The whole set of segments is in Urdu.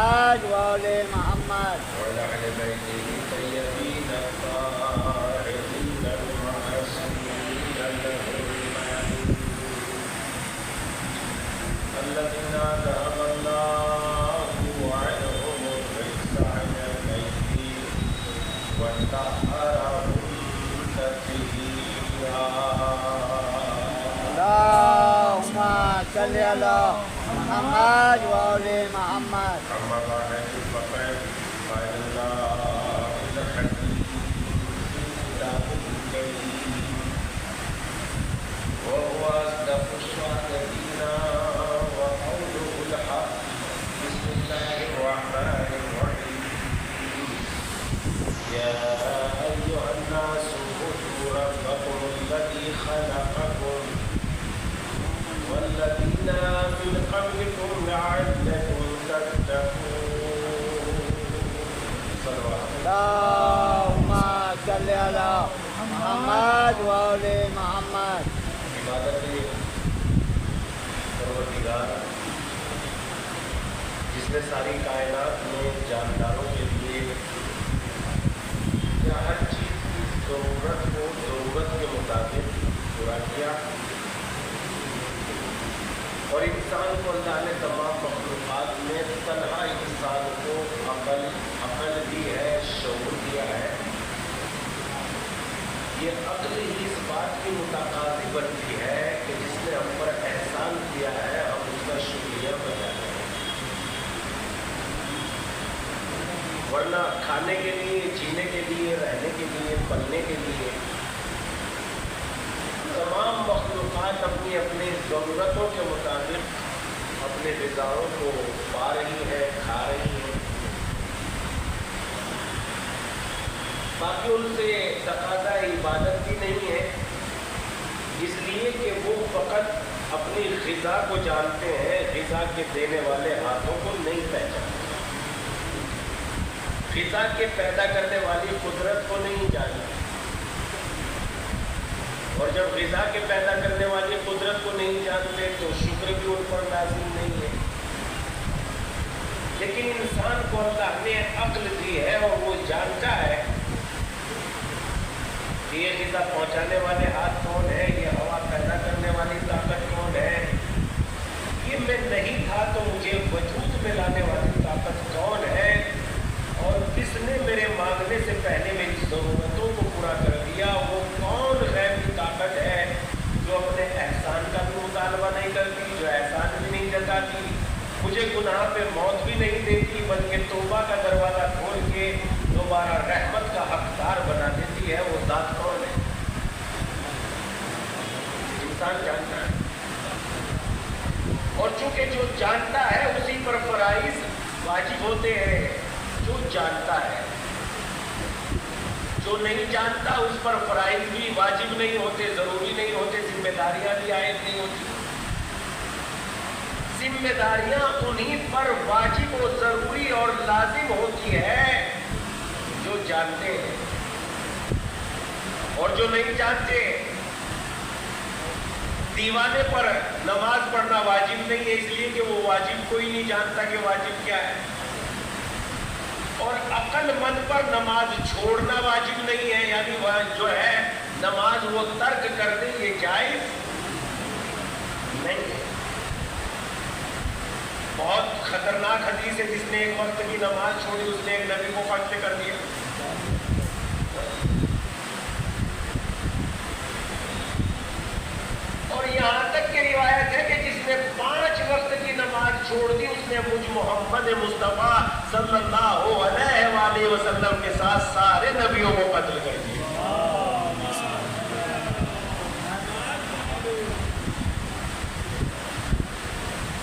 محمد وآل محمد وعلى أهل بيته الطيبين الطاهرين المعصومين المهديين الذين أذهب الله عنهم الرجس على البيت وطهرهم تطهيرا. اللهم صل على محمد وآل محمد. أما بعد فقد قال الله الحكيم كتاب الكريم وهو أصدق الصادقين وقوله الحق. بسم الله الرحمن الرحيم. يا أيها الناس اعبدوا ربكم الذي خلقكم والذين من قبلكم لعلكم تتقون. اللهم صل على محمد وآل محمد. عبادت پروردگار جس نے ساری کائنات میں جانداروں کے لیے ہر چیز کی ضرورت کو ضرورت کے مطابق پورا کیا اور انسان کو اللہ نے تمام مخلوقات میں تنہا انسان کو عقل دی ہے، شعور دیا ہے. یہ عقل ہی اس بات کی متقاضی بنتی ہے کہ جس نے ہم پر احسان کیا ہے ہم اس کا شکریہ ادا کریں، ورنہ کھانے کے لیے، جینے کے لیے، رہنے کے لیے، پلنے کے لیے تمام مخلوقات اپنی اپنی ضرورتوں کے مطابق اپنے غذاؤں کو پا رہی ہے، کھا رہی ہے. باقی ان سے تقاضا عبادت بھی نہیں ہے، اس لیے کہ وہ فقط اپنی غذا کو جانتے ہیں، غذا کے دینے والے ہاتھوں کو نہیں پہچانتے. غذا کے پیدا کرنے والی قدرت کو نہیں جانتے، اور جب غذا کے پیدا کرنے والی قدرت کو نہیں جانتے تو شکر بھی ان پر لازم نہیں ہے. لیکن انسان کو اللہ نے عقل دی ہے اور وہ جانتا ہے کہ یہ غذا پہنچانے والے ہاتھ کون ہے، یہ ہوا پیدا کرنے والی طاقت کون ہے، یہ میں نہیں تھا تو مجھے وجود میں لانے والی طاقت کون ہے، اور کس نے میرے مانگنے سے پہلے میری ضرورتوں کو پورا کر دیا. وہ کون غیبی طاقت ہے جو اپنے احسان کا بھی مطالبہ نہیں کرتی، جو احسان بھی نہیں جتاتی، مجھے گناہ پہ موت بھی نہیں دیتی بلکہ توبہ کا دروازہ کھول کے دوبارہ رحمت کا حقدار بنا دیتی ہے. وہ ذات کون ہے؟ انسان جانتا ہے، اور چونکہ جو جانتا ہے اسی پر فرائض واجب ہوتے ہیں. جو جانتا ہے، جو نہیں جانتا اس پر فرائض بھی واجب نہیں ہوتے، ضروری نہیں ہوتے، ذمہ داریاں بھی عائد نہیں ہوتی. ذمہ داریاں انہی پر واجب و ضروری اور لازم ہوتی ہے جو جانتے ہیں، اور جو نہیں جانتے. دیوانے پر نماز پڑھنا واجب نہیں ہے، اس لیے کہ وہ واجب کوئی نہیں جانتا کہ واجب کیا ہے. اور عقل مند پر نماز چھوڑنا واجب نہیں ہے، یعنی جو ہے نماز وہ ترک کر دے یہ جائز نہیں ہے. بہت خطرناک حدیث ہے، جس نے ایک وقت کی نماز چھوڑی اس نے ایک نبی کو قتل کر دیا. اور یہاں تک کی روایت ہے کہ جس نے 5 وقت کی نماز چھوڑ دی اس نے مجھ محمد مصطفیٰ صلی اللہ علیہ وآلہ وسلم کے ساتھ سارے نبیوں کو قتل کر دیا.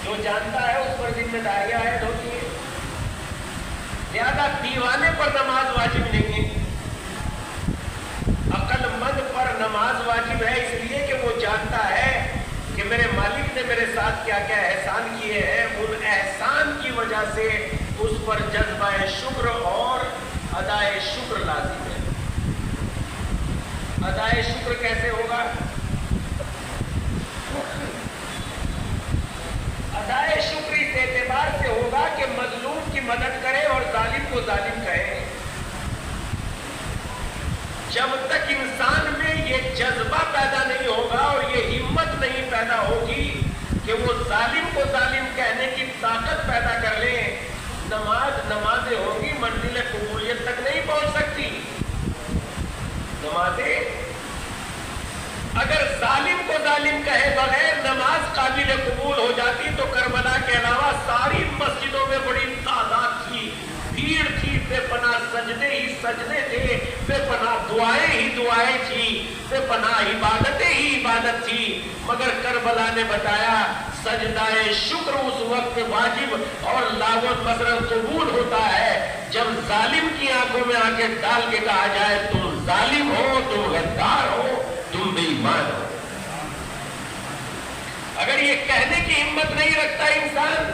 جو جانتا ہے اس پر ذمہ داریاں عائد ہوتی ہیں. لہذا دیوانے پر نماز واجب نہیں ہے، عقل مند پر نماز واجب ہے، اس لیے کہ وہ جانتا ہے کہ میرے مالک نے میرے ساتھ کیا کیا احسان کیے ہیں. ان احسان کی وجہ سے اس پر جذبہ شکر اور ادائے شکر لازم ہے. ادائے شکر کیسے ہوگا؟ ادائے شکر اس اعتبار سے ہوگا کہ مظلوم کی سجدے ہی سجدے تھے، بے پناہ دعائیں ہی دعائیں تھی، بے پناہ عبادتیں ہی عبادت تھی، مگر کربلا نے بتایا سجدہ شکر اس وقت واجب اور لاون مثلاً قبول ہوتا ہے جب ظالم کی آنکھوں میں آنکھیں ڈال کے کہا جائے تم ظالم ہو، تم غدار ہو، تم بے ایمان ہو۔ اگر یہ کہنے کی ہمت نہیں رکھتا انسان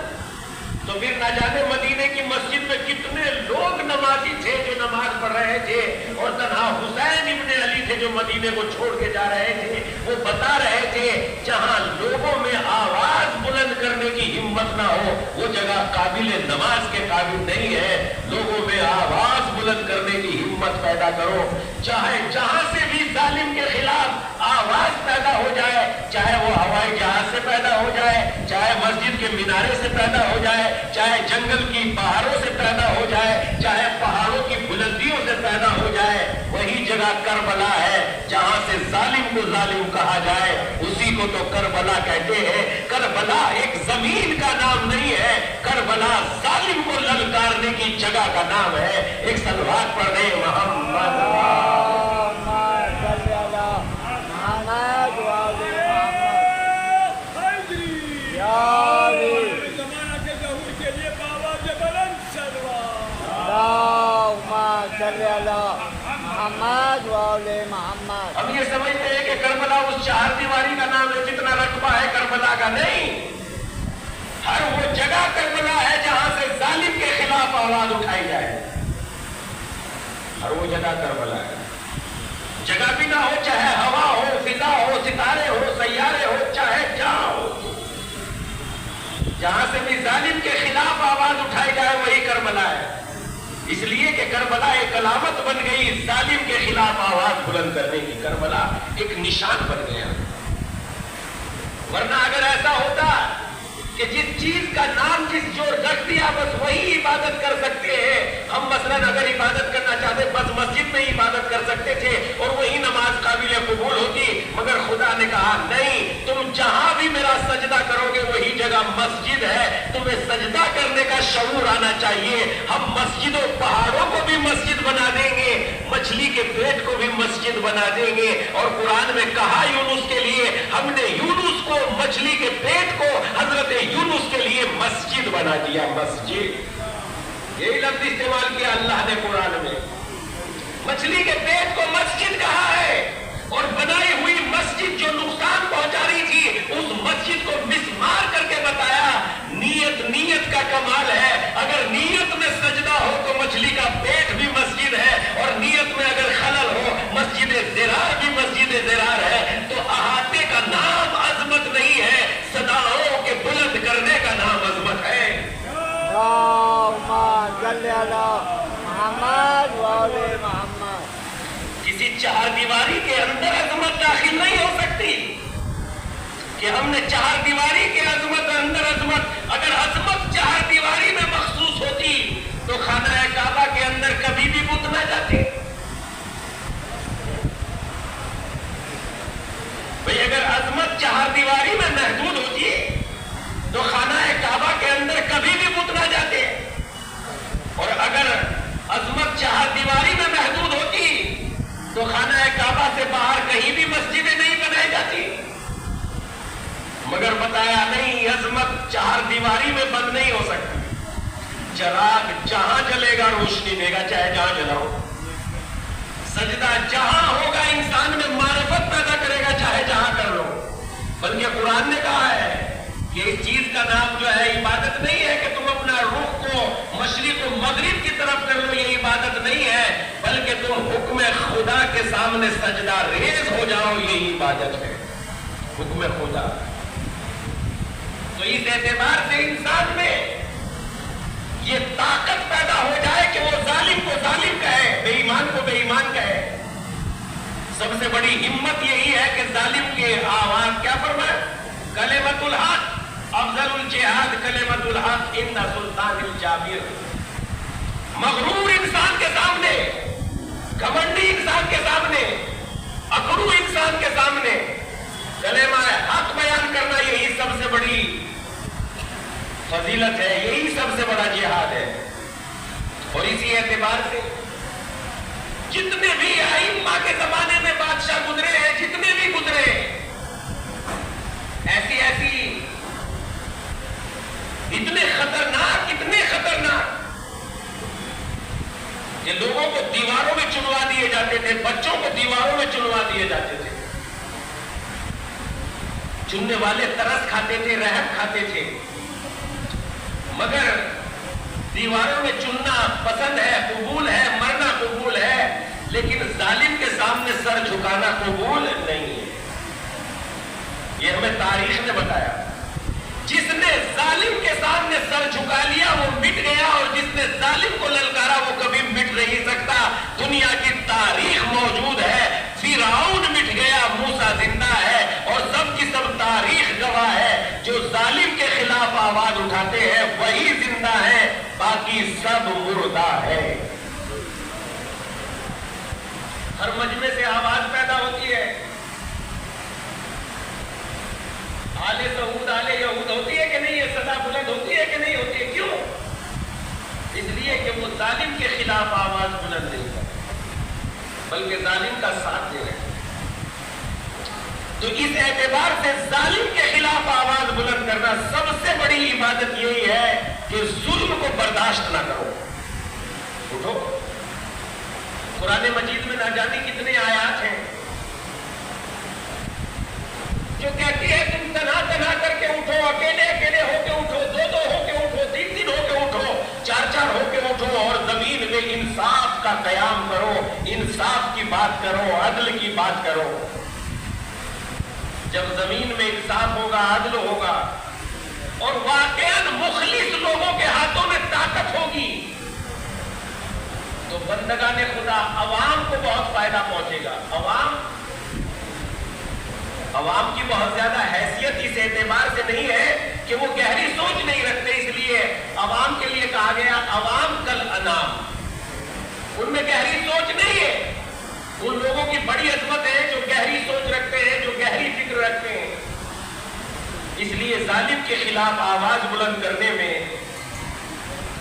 تو پھر نہ جانے مدینے کی مسجد میں کتنے لوگ نمازی تھے جو نماز پڑھ رہے تھے، اور تنہا حسین ابن علی تھے جو مدینے کو چھوڑ کے جا رہے تھے۔ وہ بتا رہے تھے جہاں لوگوں میں آواز بلند کرنے کی ہمت نہ ہو وہ جگہ قابل نماز کے قابل نہیں ہے، لوگوں میں آواز بلند کرنے کی ہمت پیدا کرو، چاہے جہاں سے بھی ظالم کے خلاف آواز پیدا ہو جائے، چاہے وہ ہوائی جہاز سے پیدا ہو جائے، چاہے مسجد کے مینارے سے پیدا ہو جائے، چاہے جنگل کی پہاڑوں سے پیدا ہو جائے، چاہے پہاڑوں کی بلندیوں سے پیدا ہو جائے، وہی جگہ کربلا ہے جہاں سے ظالم کو ظالم کہا جائے، اسی کو تو کربلا کہتے ہیں۔ کربلا ایک زمین کا نام نہیں ہے، کربلا ظالم کو للکارنے کی جگہ کا نام ہے۔ ایک صلوات پڑھ رہے محمد محمد والے محمد۔ ہم یہ سمجھتے ہیں کہ کربلا اس چہار دیواری کا نام ہے جتنا رقبہ ہے کربلا کا، نہیں، ہر وہ جگہ کربلا ہے جہاں سے ظالم کے خلاف آواز اٹھائی جائے، ہر وہ جگہ کربلا ہے۔ جگہ بھی نہ ہو، چاہے ہوا ہو، فضا ہو، ستارے ہو، سیارے ہو، چاہے جہاں ہو، جہاں سے بھی ظالم کے خلاف آواز اٹھائی جائے وہی کربلا ہے، اس لیے کہ کربلا ایک علامت بن گئی ظالم کے خلاف آواز بلند کرنے کی، کربلا ایک نشان بن گیا۔ ورنہ اگر ایسا ہوتا کہ جس چیز کا نام جس جو رکھ دیا بس وہی عبادت کر سکتے ہیں، ہم مثلاً اگر عبادت کرنا چاہتے بس مسجد میں عبادت کر سکتے تھے اور وہی نماز قابل قبول ہوتی، مگر خدا نے کہا نہیں، تم جہاں بھی میرا سجدہ کرو گے وہی جگہ مسجد ہے، تمہیں سجدہ کرنے کا شعور آنا چاہیے۔ ہم مسجدوں پہاڑوں کو بھی مسجد بنا دیں گے، مچھلی کے پیٹ کو بھی مسجد بنا دیں گے، اور قرآن میں کہا یونس کے لیے ہم نے یونس کو مچھلی کے پیٹ کو حضرت یونس کے لیے مسجد بنا دیا، مسجد، یہی لفظ استعمال کیا اللہ نے قرآن میں، مچھلی کے پیٹ کو مسجد کہا ہے، اور بنائی ہوئی مسجد جو نقصان پہنچا رہی تھی اس مسجد کو مسمار کر کے بتایا نیت کا کمال ہے، اگر نیت میں سجدہ ہو تو مچھلی کا پیٹ بھی مسجد ہے، اور نیت میں اگر خلل ہو مسجد زرار بھی مسجد زرار ہے، تو احاطے کا نام عظمت نہیں ہے، صداؤں کے بلند کرنے کا نام عظمت ہے۔ محمد والے محمد۔ کسی چہار دیواری کے اندر عظمت داخل نہیں ہو سکتی کہ ہم نے چہار دیواری کے عظمت اندر عظمت، اگر عظمت چہار دیواری میں مخصوص ہوتی تو خانہ کعبہ کے اندر کبھی بھی بت نہ جاتے۔ بھئی اگر عظمت چہار دیواری میں محدود ہوتی تو خانہ کعبہ کے اندر کبھی بھی بت نہ جاتے، اور اگر عظمت چہار دیواری میں محدود ہوتی تو خانہ کعبہ سے باہر کہیں بھی مسجدیں نہیں بنائی جاتی، مگر بتایا نہیں، عظمت چہار دیواری میں بند نہیں ہو سکتی، چراغ جہاں جلے گا روشنی دے گا، چاہے جہاں جلاؤ، سجدہ جہاں ہوگا انسان میں معرفت پیدا کرے گا، چاہے جہاں کر لو۔ بلکہ قرآن نے کہا ہے کہ اس چیز کا نام جو ہے عبادت نہیں ہے کہ تم اپنا رخ کو مشرق و مغرب کی طرف کر لو، یہ عبادت نہیں ہے، بلکہ تم حکم خدا کے سامنے سجدہ ریز ہو جاؤ، یہی عبادت ہے، حکم خدا۔ تو اس اعتبار سے انسان میں یہ طاقت پیدا ہو جائے کہ وہ ظالم کو ظالم کہے، بے ایمان کو بے ایمان کہے۔ سب سے بڑی ہمت یہی ہے کہ ظالم کے آواز کیا فرمائے، کلمۃ الحق افضل الجہاد کلمۃ الحق ان سلطان الجابر۔ مغرور انسان کے سامنے، گھمنڈی انسان کے سامنے، اکڑو انسان کے سامنے کلمہ حق بیان کرنا یہی سب سے بڑی فضیلت ہے، یہی سب سے بڑا جہاد ہے۔ اور اسی اعتبار سے جتنے بھی ائمہ کے زمانے میں بادشاہ گزرے ہیں، جتنے بھی گزرے، ایسی اتنے خطرناک کہ لوگوں کو دیواروں میں چنوا دیے جاتے تھے، بچوں کو دیواروں میں چنوا دیے جاتے تھے۔ چننے والے ترس کھاتے تھے، رحم کھاتے تھے، مگر دیواروں میں چننا پسند ہے، قبول ہے، مرنا قبول ہے، لیکن ظالم کے سامنے سر جھکانا قبول نہیں ہے۔ یہ ہمیں تاریخ نے بتایا۔ جس نے ظالم کے سامنے سر جھکا لیا وہ مٹ گیا، اور جس نے ظالم کو للکارا وہ کبھی مٹ نہیں سکتا۔ دنیا کی تاریخ موجود ہے، فرعون مٹ گیا، موسیٰ زندہ ہے، اور سب کی سب تاریخ گواہ ہے۔ جو ظالم کے خلاف آواز اٹھاتے ہیں وہی زندہ ہے، باقی سب مردہ ہے۔ ہر مجمع سے آواز پیدا ہوتی ہے، آل سعود آل یہود ہوتی ہے کہ نہیں ہے؟ صدا بلند ہوتی ہے کہ نہیں ہوتی ہے؟ کیوں؟ اس لیے کہ وہ ظالم کے خلاف آواز بلند نہیں کرتے بلکہ ظالم کا ساتھ دے رہے ہیں۔ تو اس اعتبار سے ظالم کے خلاف آواز بلند کرنا سب سے بڑی عبادت یہی ہے کہ ظلم کو برداشت نہ کرو۔ اٹھو۔ قرآن مجید میں نہ جانے کتنے آیات ہیں جو کہتی ہے تم تنہا تنہا کر کے اٹھو، اکیلے اکیلے ہو کے اٹھو، دو دو ہو کے اٹھو، تین تین ہو کے اٹھو، چار چار ہو کے اٹھو، اور زمین میں انصاف کا قیام کرو، انصاف کی بات کرو، عدل کی بات کرو۔ جب زمین میں انصاف ہوگا، عدل ہوگا، اور واقعاً مخلص لوگوں کے ہاتھوں میں طاقت ہوگی، تو بندگان خدا عوام کو بہت فائدہ پہنچے گا۔ عوام کی بہت زیادہ حیثیت اس اعتبار سے نہیں ہے کہ وہ گہری سوچ نہیں رکھتے، اس لیے عوام کے لیے کہا گیا عوام کل انام۔ ان میں گہری سوچ نہیں ہے۔ ان لوگوں کی بڑی عظمت ہے جو گہری سوچ رکھتے ہیں، جو گہری فکر رکھتے ہیں۔ اس لیے ظالم کے خلاف آواز بلند کرنے میں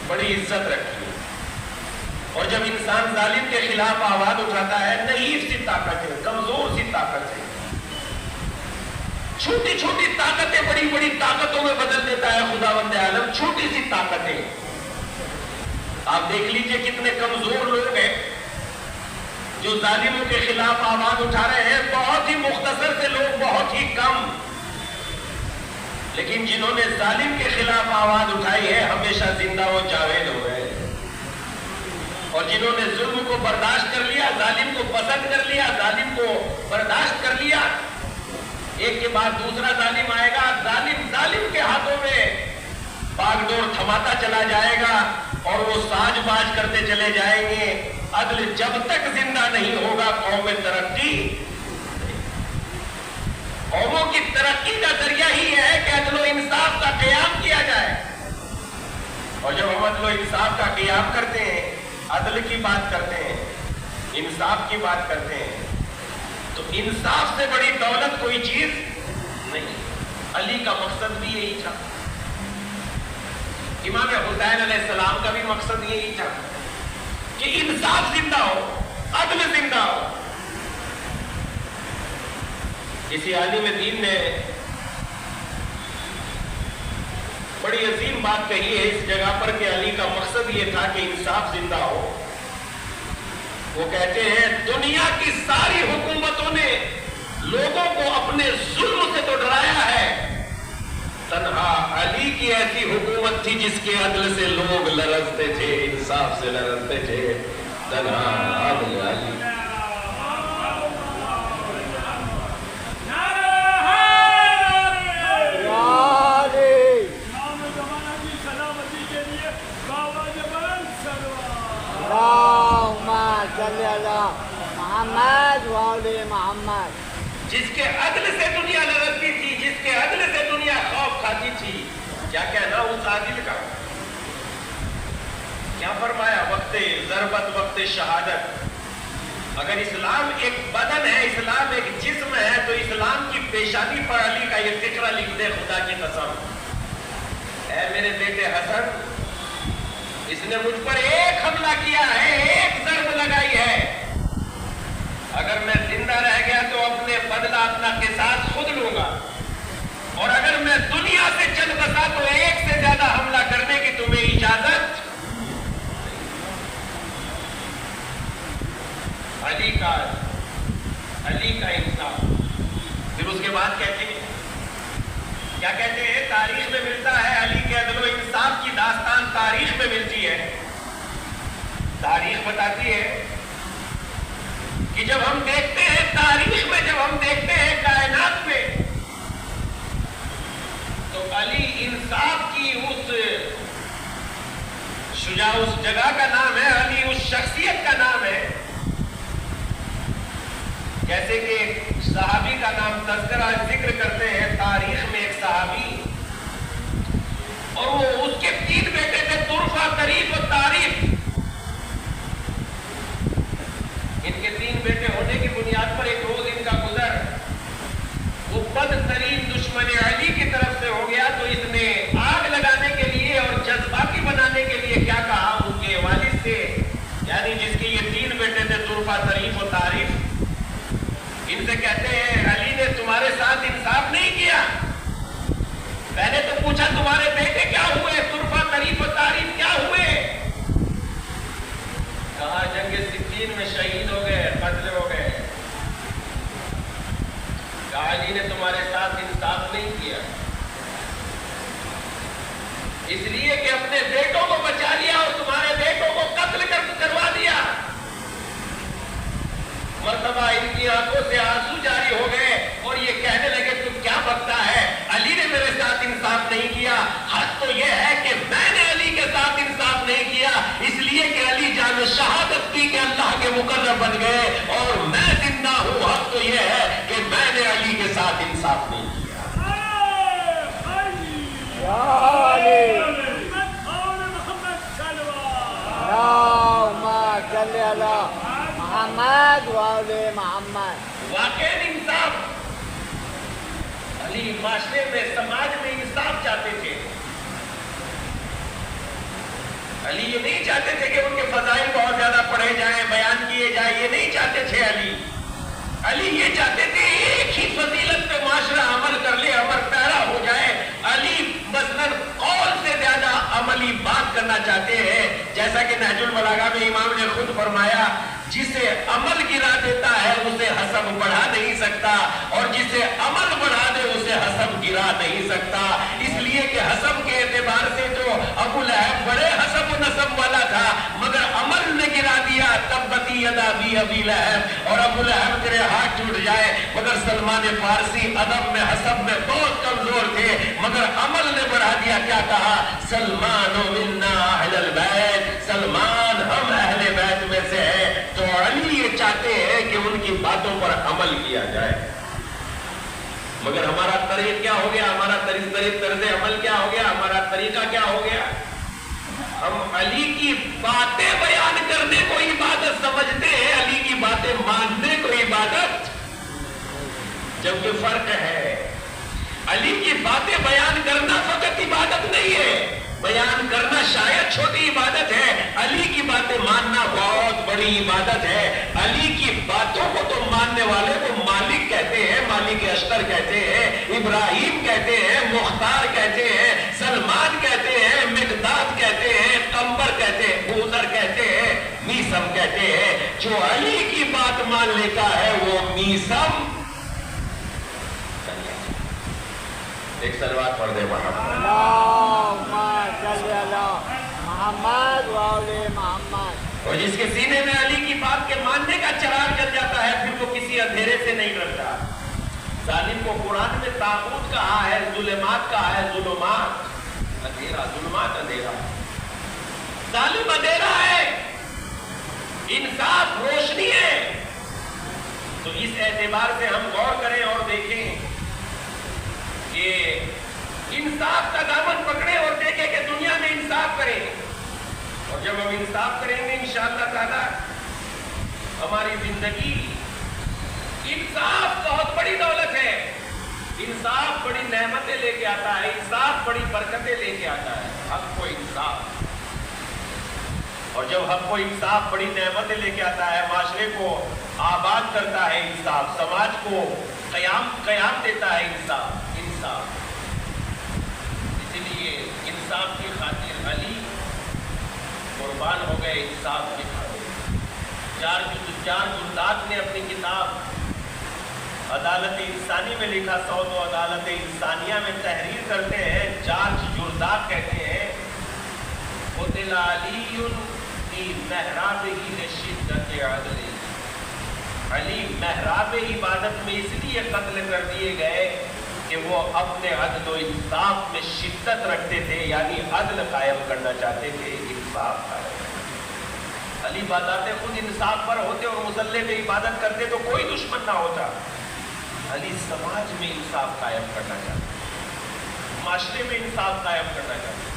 بڑی عزت رکھی ہے۔ اور جب انسان ظالم کے خلاف آواز اٹھاتا ہے، نحیف سی طاقت ہے، کمزور سی طاقت ہے، چھوٹی چھوٹی طاقتیں بڑی بڑی طاقتوں میں بدل دیتا ہے خداوند عالم۔ چھوٹی سی طاقتیں، آپ دیکھ لیجئے کتنے کمزور لوگ ہیں جو ظالموں کے خلاف آواز اٹھا رہے ہیں، بہت ہی مختصر سے لوگ، بہت ہی کم، لیکن جنہوں نے ظالم کے خلاف آواز اٹھائی ہے ہمیشہ زندہ و جاوید ہو گئے۔ اور جنہوں نے ظلم کو برداشت کر لیا، ظالم کو پسند کر لیا، ظالم کو برداشت کر لیا، ایک کے بعد دوسرا ظالم آئے گا، ظالم کے ہاتھوں میں باغ ڈور تھماتا چلا جائے گا، اور وہ ساج باج کرتے چلے جائیں گے۔ عدل جب تک زندہ نہیں ہوگا قوم ترقی، قوموں کی ترقی کا ذریعہ ہی ہے کہ عدل و انصاف کا قیام کیا جائے۔ اور جب ہم عدل و انصاف کا قیام کرتے ہیں، عدل کی بات کرتے ہیں، انصاف کی بات کرتے ہیں، تو انصاف سے بڑی دولت کوئی چیز نہیں۔ علی کا مقصد بھی یہی تھا، امام حسین علیہ السلام کا بھی مقصد یہی تھا کہ انصاف زندہ ہو، عدل زندہ ہو۔ کسی عالم دین نے بڑی عظیم بات کہی ہے اس جگہ پر کہ علی کا مقصد یہ تھا کہ انصاف زندہ ہو۔ وہ کہتے ہیں دنیا کی ساری حکومتوں نے لوگوں کو اپنے ظلم سے تو ڈرایا ہے، تنہا علی کی ایسی حکومت تھی جس کے عدل سے لوگ لرزتے تھے، انصاف سے لرزتے تھے، تنہا عدل علی۔ محمد وآل محمد۔ جس کے عدل سے دنیا لرزتی تھی، جس کے عدل سے دنیا خوف کھاتی تھی، کیا کہنا اس عادل کا؟ کیا فرمایا؟ وقت ضربت، وقت شہادت۔ اگر اسلام ایک بدن ہے، اسلام ایک جسم ہے، تو اسلام کی پیشانی پر علی کا یہ فقرہ لکھ دے خدا کی قسم، اے میرے بیٹے حسن، اس نے مجھ پر ایک حملہ کیا ہے، ایک ضرب لگائی ہے، اگر میں زندہ رہ گیا تو اپنے بدلہ اپنا قصاص خود لوں گا، اور اگر میں دنیا سے چل بسا تو ایک سے زیادہ حملہ کرنے کی تمہیں اجازت۔ علی کا انصاف۔ پھر اس کے بعد کہتے ہیں، کیا کہتے ہیں؟ تاریخ میں ملتا ہے علی کے عدل و انصاف کی داستان تاریخ میں ملتی ہے۔ تاریخ بتاتی ہے کہ جب ہم دیکھتے ہیں تاریخ میں، جب ہم دیکھتے ہیں کائنات میں، تو علی انصاف کی اس جگہ کا نام ہے، علی اس شخصیت کا نام ہے۔ جیسے کہ ایک صحابی کا نام تذکرہ ذکر کرتے ہیں تاریخ میں، ایک صحابی، اور وہ اس کے 3 بیٹے تھے، طرفہ، طریف اور طارف۔ ان کے 3 بیٹے ہونے کی بنیاد پر ایک روز ان کا گزر وہ بدترین دشمن علی کی طرف سے ہو گیا، تو اس نے آگ لگانے کے لیے اور جذباتی بنانے کے لیے کیا کہا ان کے والد سے، یعنی جس کے یہ 3 بیٹے تھے، طرفہ، طریف اور طارف، ان سے کہتے ہیں علی نے تمہارے ساتھ انصاف نہیں کیا۔ پہلے تو پوچھا تمہارے بیٹے کیا ہوئے، طرفہ، طریف اور طارف کیا ہوئے؟ کہا جنگ صفین میں شہید ہو گئے، قتل ہو گئے۔ کہا علی نے تمہارے ساتھ انصاف نہیں کیا، اس لیے کہ اپنے بیٹوں کو بچا لیا اور تمہارے بیٹوں کو قتل کروا دیا۔ مرتبہ ان کی آنکھوں سے آنسو جاری ہو گئے اور یہ کہنے لگے تم کیا بکتا ہے، علی نے میرے ساتھ انصاف نہیں کیا۔ حق تو یہ ہے کہ میں نے علی کے ساتھ انصاف نہیں کیا، اس لیے کہ علی جان شہادت دی کہ اللہ کے مقرب بن گئے اور میں زندہ ہوں۔ حق تو یہ ہے کہ میں نے علی کے ساتھ انصاف نہیں کیا۔ محمد وآل محمد۔ واقع انصاف، علی معاشرے میں، سماج میں انصاف چاہتے تھے۔ علی یہ نہیں چاہتے تھے کہ ان کے فضائل بہت زیادہ پڑھے جائیں، بیان کیے جائیں، یہ نہیں چاہتے تھے علی یہ چاہتے تھے ایک ہی فضیلت پہ معاشرہ عمل کر لے، عمل پیرا ہو جائے۔ علی مثلاً قول سے زیادہ عملی بات کرنا چاہتے ہیں، جیسا کہ نہج البلاغہ میں امام نے خود فرمایا، جسے عمل گرا دیتا ہے اسے حسب بڑھا نہیں سکتا، اور جسے عمل بڑھا دے اسے حسب گرا نہیں سکتا۔ اس لیے کہ حسب کے اعتبار سے جو ابو لہب بڑے حسب و نسب والا تھا، مگر عمل نے گرا دیا، تبتی یدا ابی لہب، اور ابو لہب تیرے ہاتھ ٹوٹ جائے۔ مگر سلمان فارسی ادب میں حسب میں بہت کمزور تھے، مگر عمل نے بڑھا دیا۔ کیا کہا؟ سلمان منا اہل البیت، سلمان ہم اہل بیت میں سے ہے۔ تو علی یہ چاہتے ہیں کہ ان کی باتوں پر عمل کیا جائے، مگر ہمارا طریق کیا ہو گیا، ہمارا طرز عمل کیا ہو گیا، ہمارا طریقہ کیا ہو گیا؟ ہم علی کی باتیں بیان کرنے کو عبادت سمجھتے ہیں، علی کی باتیں ماننے کو عبادت، جبکہ فرق ہے۔ علی کی باتیں بیان کرنا فقط عبادت نہیں ہے، بیان کرنا شاید چھوٹی عبادت ہے، علی کی باتیں ماننا بہت بڑی عبادت ہے۔ علی کی باتوں کو تو ماننے والے کو مالک کہتے ہیں، مالک اشتر کہتے ہیں، ابراہیم کہتے ہیں، مختار کہتے ہیں، سلمان کہتے ہیں، مقداد کہتے ہیں، قمبر کہتے ہیں، بوذر کہتے ہیں، میسم کہتے ہیں۔ جو علی کی بات مان لیتا ہے وہ میسم۔ ایک صلوات پڑھ دے محمد محمد۔ اور جس کے سینے میں علی کی بات کے ماننے کا چراغ جل جاتا ہے، پھر وہ کسی اندھیرے سے نہیں ڈرتا۔ ظالم کو قرآن میں طاغوت کہا ہے، ظلمات کہا ہے، ظلمات اندھیرا، ظلمات اندھیرا، ظالم اندھیرا ہے، انصاف روشنی ہے۔ تو اس اعتبار سے ہم غور کریں اور دیکھیں کہ انصاف کا دامن پکڑے اور دیکھیں کہ دنیا میں انصاف کریں، اور جب ہم انصاف کریں گے انشاءاللہ تعالی ہماری زندگی، انصاف بہت بڑی دولت ہے، انصاف بڑی نعمتیں لے کے آتا ہے، انصاف بڑی برکتیں لے کے آتا ہے۔ حق و انصاف، اور جب ہم کو انصاف بڑی نعمتیں لے کے آتا ہے، معاشرے کو آباد کرتا ہے انصاف، سماج کو قیام دیتا ہے انصاف۔ اسی لیے انصاف کی خاطر علی قربان ہو گئے، انصاف کی خاطر۔ چار جلدات نے اپنی کتاب عدالت انسانی میں لکھا، 100 عدالت انسانیہ میں تحریر کرتے ہیں، جارج جلدات کہتے ہیں قتل علی فی محراب شدت عدل، علی محراب عبادت میں اس لیے قتل کر دیے گئے کہ وہ اپنے عدل و انصاف میں شدت رکھتے تھے، یعنی عدل قائم کرنا چاہتے تھے، انصاف قائم۔ علی بذات خود انصاف پر ہوتے اور مصلی پہ عبادت کرتے تو کوئی دشمن نہ ہوتا۔ علی سماج میں انصاف قائم کرنا چاہتے، معاشرے میں انصاف قائم کرنا چاہتے،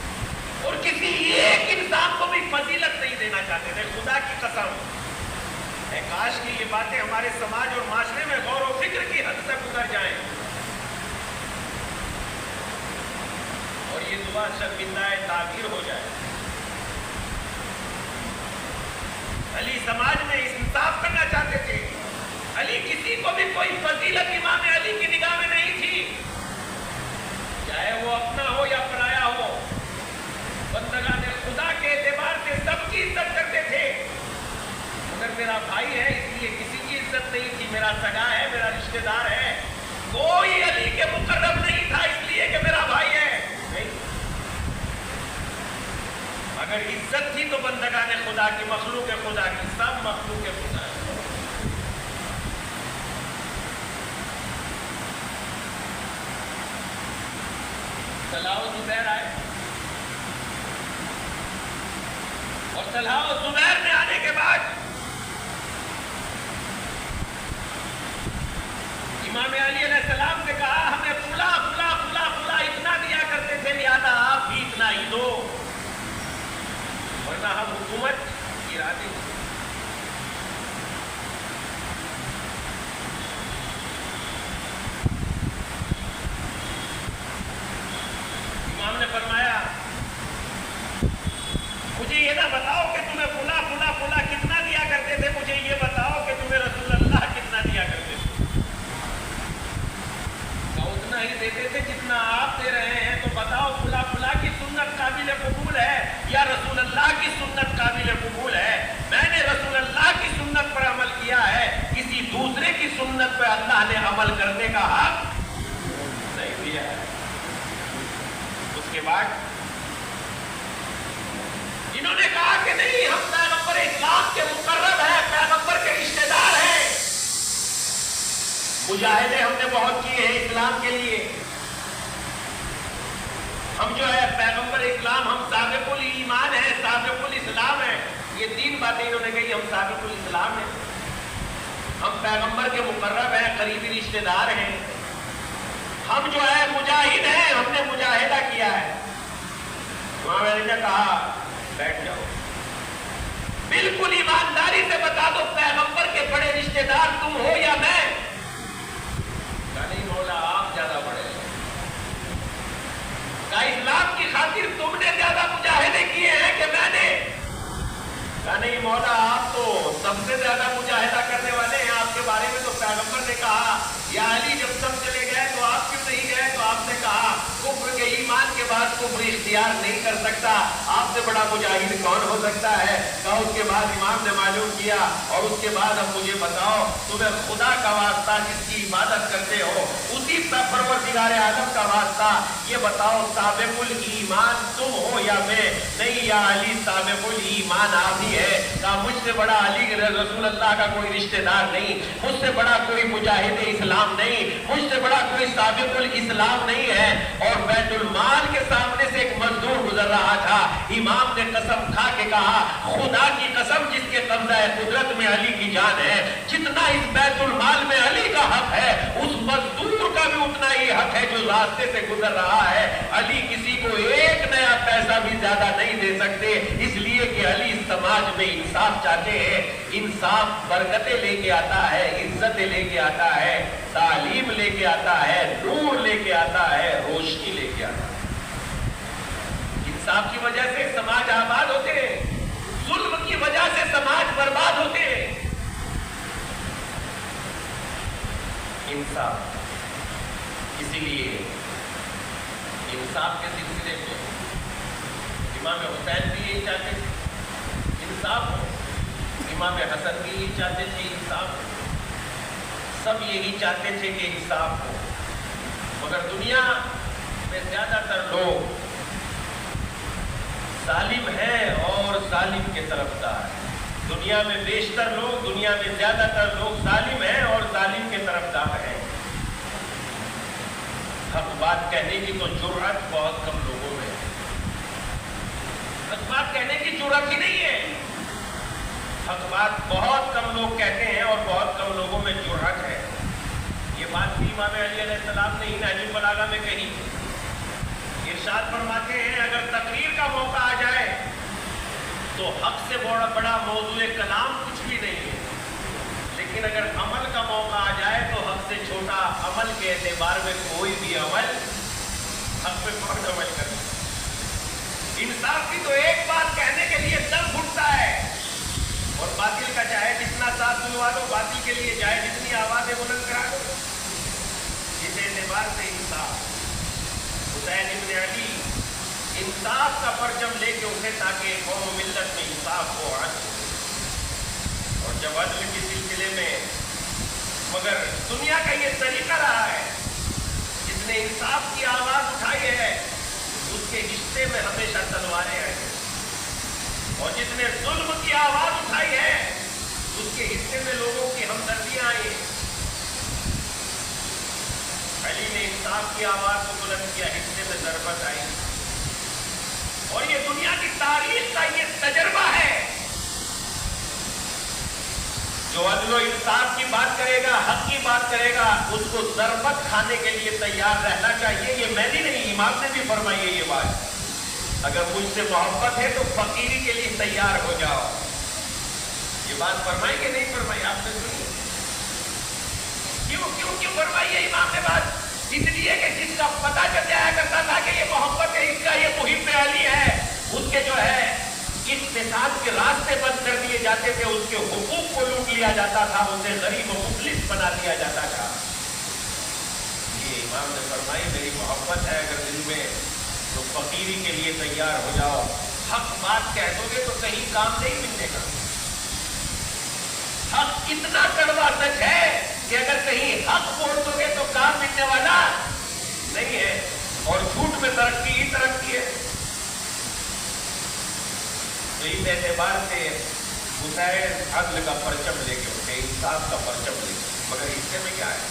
اور کسی ایک انسان کو بھی فضیلت نہیں دینا چاہتے تھے۔ خدا کی قسم ہے، کاش کہ یہ باتیں ہمارے سماج اور معاشرے میں غور و فکر کی حد سے گزر جائیں، اور یہ دعا شرمندہ تعبیر ہو جائے۔ علی سماج میں انصاف کرنا چاہتے تھے، علی کسی کو بھی کوئی فضیلت امام علی کی نگاہ میں نہیں تھی، چاہے وہ اپنا ہو یا پرایا ہو، بندگان خدا کے اعتبار سے سب کی عزت کرتے تھے، مگر میرا بھائی ہے اس لیے کسی کی عزت نہیں تھی، میرا سگا ہے، میرا رشتہ دار ہے، کوئی علی کے مقرب نہیں تھا اس لیے کہ میرا بھائی ہے، نہیں۔ اگر عزت تھی تو بندگان خدا کی، مخلوق خدا کی، سب مخلوق خدا ہے۔ طلحہ و زبیر آئے، اور طلحہ و زبیر نے آنے کے بعد امام علی علیہ السلام سے کہا ہمیں فلا فلا فلا فلا اتنا دیا کرتے تھے، لہذا آپ بھی اتنا ہی دو، ورنہ ہم حکومت گرا دیں گے۔ امام نے فرمایا مجھے یہ نہ بتاؤ کہ تمہیں فلا فلا فلا کتنا دیا کرتے تھے، مجھے یہ بتاؤ کہ تمہیں رسول اللہ کتنا دیا کرتے تھے۔ اتنا ہی دیتے تھے جتنا آپ دے رہے ہیں، تو بتاؤ فلا فلا کی سنت قابل قبول ہے یا رسول اللہ کی سنت قابل قبول ہے؟ میں نے رسول اللہ کی سنت پر عمل کیا ہے، کسی دوسرے کی سنت پر اللہ نے عمل کرنے کا حق نہیں دیا ہے۔ اس کے بعد انہوں نے کہا کہ نہیں، ہم پیغمبر اسلام کے مقرب ہیں، پیغمبر کے رشتہ دار ہیں، مجاہدے ہم نے بہت کیے ہیں اسلام کے لیے، ہم جو ہے پیغمبر اسلام، ہم سابق الایمان ہیں، سابق الاسلام ہیں، یہ 3 باتیں انہوں نے کہی، ہم سابق الاسلام ہیں، ہم پیغمبر کے مقرب ہیں، قریبی رشتہ دار ہیں، ہم جو ہے مجاہد ہیں، ہم نے مجاہدہ کیا ہے۔ امام علی نے کہا بیٹھ جاؤ، بالکل ایمانداری سے بتا دو پیغمبر کے بڑے رشتہ دار تم ہو یا میں؟ کہا نہیں مولا آپ زیادہ بڑے ہیں، کہا اسلام کی خاطر تم نے زیادہ مجاہدے کیے ہیں کہ میں نے؟ کہا نہیں مولا آپ تو سب سے زیادہ مجاہدہ کرنے والے ہیں، آپ کے بارے میں تو پیغمبر نے کہا یا علی جب سب چلے گئے تو آپ کیوں نہیں گئے؟ تو آپ نے کہا کفر کے ایمان کے بعد کفر اختیار نہیں کر سکتا، آپ سے بڑا مجاہد کون ہو سکتا ہے؟ کہا اس کے بعد امام نے معلوم کیا، اور اس کے بعد اب مجھے بتاؤ تمہیں خدا کا واسطہ جس کی عبادت کرتے ہو اسی پروردگار عالم کا واسطہ یہ بتاؤ سابق الایمان تم ہو یا میں؟ نہیں یا علی سابق الایمان آپ ہی ہے۔ کہا مجھ سے بڑا علی رسول اللہ کا کوئی رشتہ دار نہیں، مجھ سے بڑا کوئی مجاہد اسلام نہیں، مجھ سے بڑا کوئی سابق الاسلام نہیں ہے۔ اور بیت المال کے سامنے سے ایک مزدور گزر رہا تھا، امام نے قسم کھا کے کہا خدا کی قسم جس کے قبضہ قدرت میں علی کی جان ہے، جتنا اس بیت المال میں علی کا حق ہے اس مزدور کا بھی اتنا ہی حق ہے جو راستے سے گزر رہا ہے۔ علی کسی کو ایک نیا پیسہ بھی زیادہ نہیں دے سکتے، اس لیے کہ علی سماج میں انصاف چاہتے ہیں۔ انصاف برکتیں لے کے آتا ہے، عزتیں لے کے آتا ہے، تعلیم لے کے آتا ہے، نور لے کے آتا ہے، روشنی لے کے آتا ہے۔ انصاف کی وجہ سے سماج آباد ہوتے ہیں، ظلم اسی لیے انصاف کے سلسلے میں امام حسین بھی یہی چاہتے تھے انصاف ہو، امام حسن بھی یہی چاہتے تھے انصاف ہو، سب یہی چاہتے تھے کہ انصاف ہو، مگر دنیا میں زیادہ تر لوگ ظالم ہیں اور ظالم کے طرفدار ہیں۔ دنیا میں بیشتر لوگ، دنیا میں زیادہ تر لوگ ظالم ہیں اور ظالم کے طرفدار ہیں۔ حق بات کہنے کی تو جرأت بہت کم لوگوں میں ہے، حق بات کہنے کی جرأت ہی نہیں ہے۔ حق بات بہت کم لوگ کہتے ہیں اور بہت کم لوگوں میں جرأت ہے۔ یہ بات بھی امام علی علیہ السلام نے ہی نہج البلاغہ میں کہی، ارشاد فرماتے ہیں اگر تقریر کا موقع آ جائے تو حق سے بڑا موضوع کلام کچھ بھی نہیں ہے، لیکن اگر عمل کا موقع آ جائے تو حق سے چھوٹا عمل کے اعتبار میں کوئی بھی عمل حق پہ کون عمل کرے۔ انصاف کی تو ایک بات کہنے کے لیے دم گھٹتا ہے، اور باطل کا چاہے جتنا ساتھ دلوا دو، باطل کے لیے چاہے جتنی آوازیں بلند کرا دو۔ اس اعتبار سے انصاف، حسین ابن علی انصاف کا پرچم لے کے اٹھے تاکہ قوم و ملت میں انصاف ہو، عدل ہو۔ اور جب عدل کے سلسلے میں مگر دنیا کا یہ طریقہ رہا ہے، جس نے انصاف کی آواز اٹھائی ہے اس کے حصے میں ہمیشہ تلواریں آئی ہیں، اور جس نے ظلم کی آواز اٹھائی ہے اس کے حصے میں لوگوں کی ہمدردیاں آئی ہیں۔ علی نے انصاف کی آواز کو بلند کیا، حصے میں ضربت آئی، اور یہ دنیا کی تاریخ کا یہ تجربہ ہے۔ جو عدل و انصاف کی بات کرے گا، حق کی بات کرے گا، اس کو ضربت کھانے کے لیے تیار رہنا چاہیے۔ یہ میں نہیں، امام نے بھی فرمائی ہے یہ بات، اگر مجھ سے محبت ہے تو فقیری کے لیے تیار ہو جاؤ۔ یہ بات فرمائی کہ نہیں فرمائی؟ آپ نے سنی؟ کیوں فرمائی ہے امام نے بات؟ اس لیے کہ جس کا پتہ چل جایا کرتا تھا کہ یہ محبت ہے، اس کا یہ محب علی ہے، اس کے جو ہے اقتصاد کے راستے بند کر دیے جاتے تھے، اس کے حقوق کو لوٹ لیا جاتا تھا، اسے غریب و مفلس بنا دیا جاتا تھا۔ یہ امام نے فرمائی میری محبت ہے اگر دل میں تو فقیری کے لیے تیار ہو جاؤ۔ حق بات کہہ دو گے تو کہیں کام نہیں ملنے کا۔ حق اتنا کڑوا سچ ہے کہ اگر کہیں حق بول دو گے تو کام ملنے والا نہیں ہے، اور جھوٹ میں ترقی ہی ترقی ہے۔ تو اس اعتبار سے حسین عدل کا پرچم لے کے اٹھے، انصاف کا پرچم لے کے، مگر حصے میں کیا ہے؟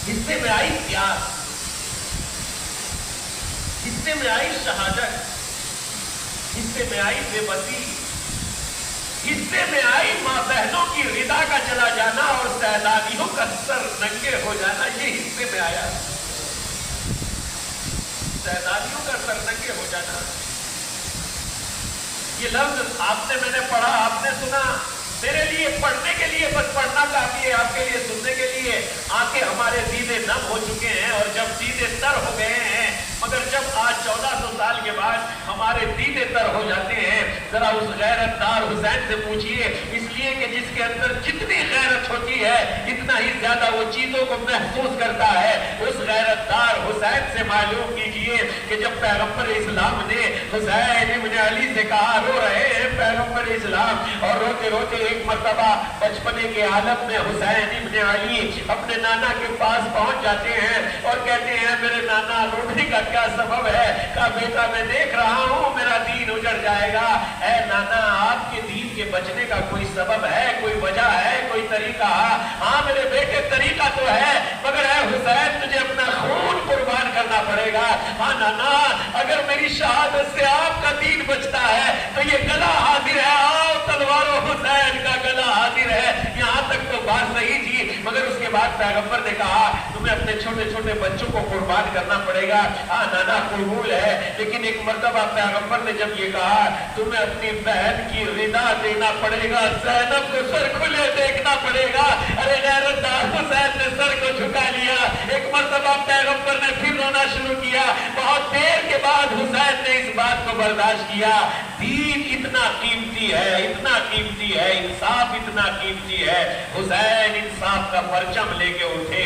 حصے میں آئی پیاس، حصے میں آئی شہادت، حصے میں آئی بے بسی، حصے میں آئی ماں بہنوں کی رضا کا چلا جانا اور سیلابیوں کا سر ننگے ہو جانا۔ یہ حصے میں آیا، سیلابیوں کا سر ننگے ہو جانا۔ یہ لفظ آپ نے، میں نے پڑھا، آپ نے سنا، میرے لیے پڑھنے کے لیے بس پڑھنا کافی ہے، آپ کے لیے سننے کے لیے آنکھیں ہمارے دیدے نم ہو چکے ہیں اور جب دیدے تر ہو گئے ہیں، مگر جب آج 1400 سال کے بعد ہمارے دیدے تر ہو جاتے ہیں، ذرا اس غیرت دار حسین سے پوچھئے، اس لیے کہ جس کے اندر جتنی غیرت ہوتی ہے اتنا ہی زیادہ وہ چیزوں کو محسوس کرتا ہے۔ اس غیرت دار حسین سے معلوم کیجئے کہ جب پیغمبر اسلام نے حسین ابن علی سے کہا، رو رہے ہیں پیغمبر اسلام، اور روتے روتے ایک مرتبہ بچپنے کے عالم میں حسین ابن علی اپنے نانا کے پاس پہنچ جاتے ہیں اور کہتے ہیں میرے نانا رونے کا کیا سبب ہے؟ کہا بیٹا میں دیکھ رہا ہوں میرا دین اجڑ جائے گا۔ اے نانا آپ کے دین کے بچنے کا کوئی سبب ہے، کوئی وجہ ہے، کوئی طریقہ؟ ہاں میرے بیٹے طریقہ تو ہے، مگر اے حسین تجھے اپنا خون قربان کرنا پڑے گا۔ ہاں نانا اگر میری شہادت سے آپ کا دین بچتا ہے تو یہ گلا حاضر ہے، آؤ تلوارو حسین کا گلا حاضر ہے۔ یہاں تک تو بات صحیح تھی، مگر اس کے بعد پیغمبر نے کہا تمہیں اپنے چھوٹے چھوٹے بچوں کو قربان کرنا پڑے گا۔ ہاں نانا قبول ہے، لیکن ایک مرتبہ پیغمبر نے جب یہ کہا تمہیں اپنی بہن کی رضا دینا پڑے گا، زینب کو سر کھلے دیکھنا پڑے گا۔ ارے غیرت دار حسین نے سر کو جھکا لیا۔ ایک مرتبہ پیغمبر نے پھر رونا شروع کیا۔ بہت دیر کے بعد حسین نے اس بات کو برداشت کیا، دین اتنا قیمتی ہے، اتنا قیمتی ہے، انصاف اتنا قیمتی ہے۔ حسین انصاف کا پرچم لے کے اٹھے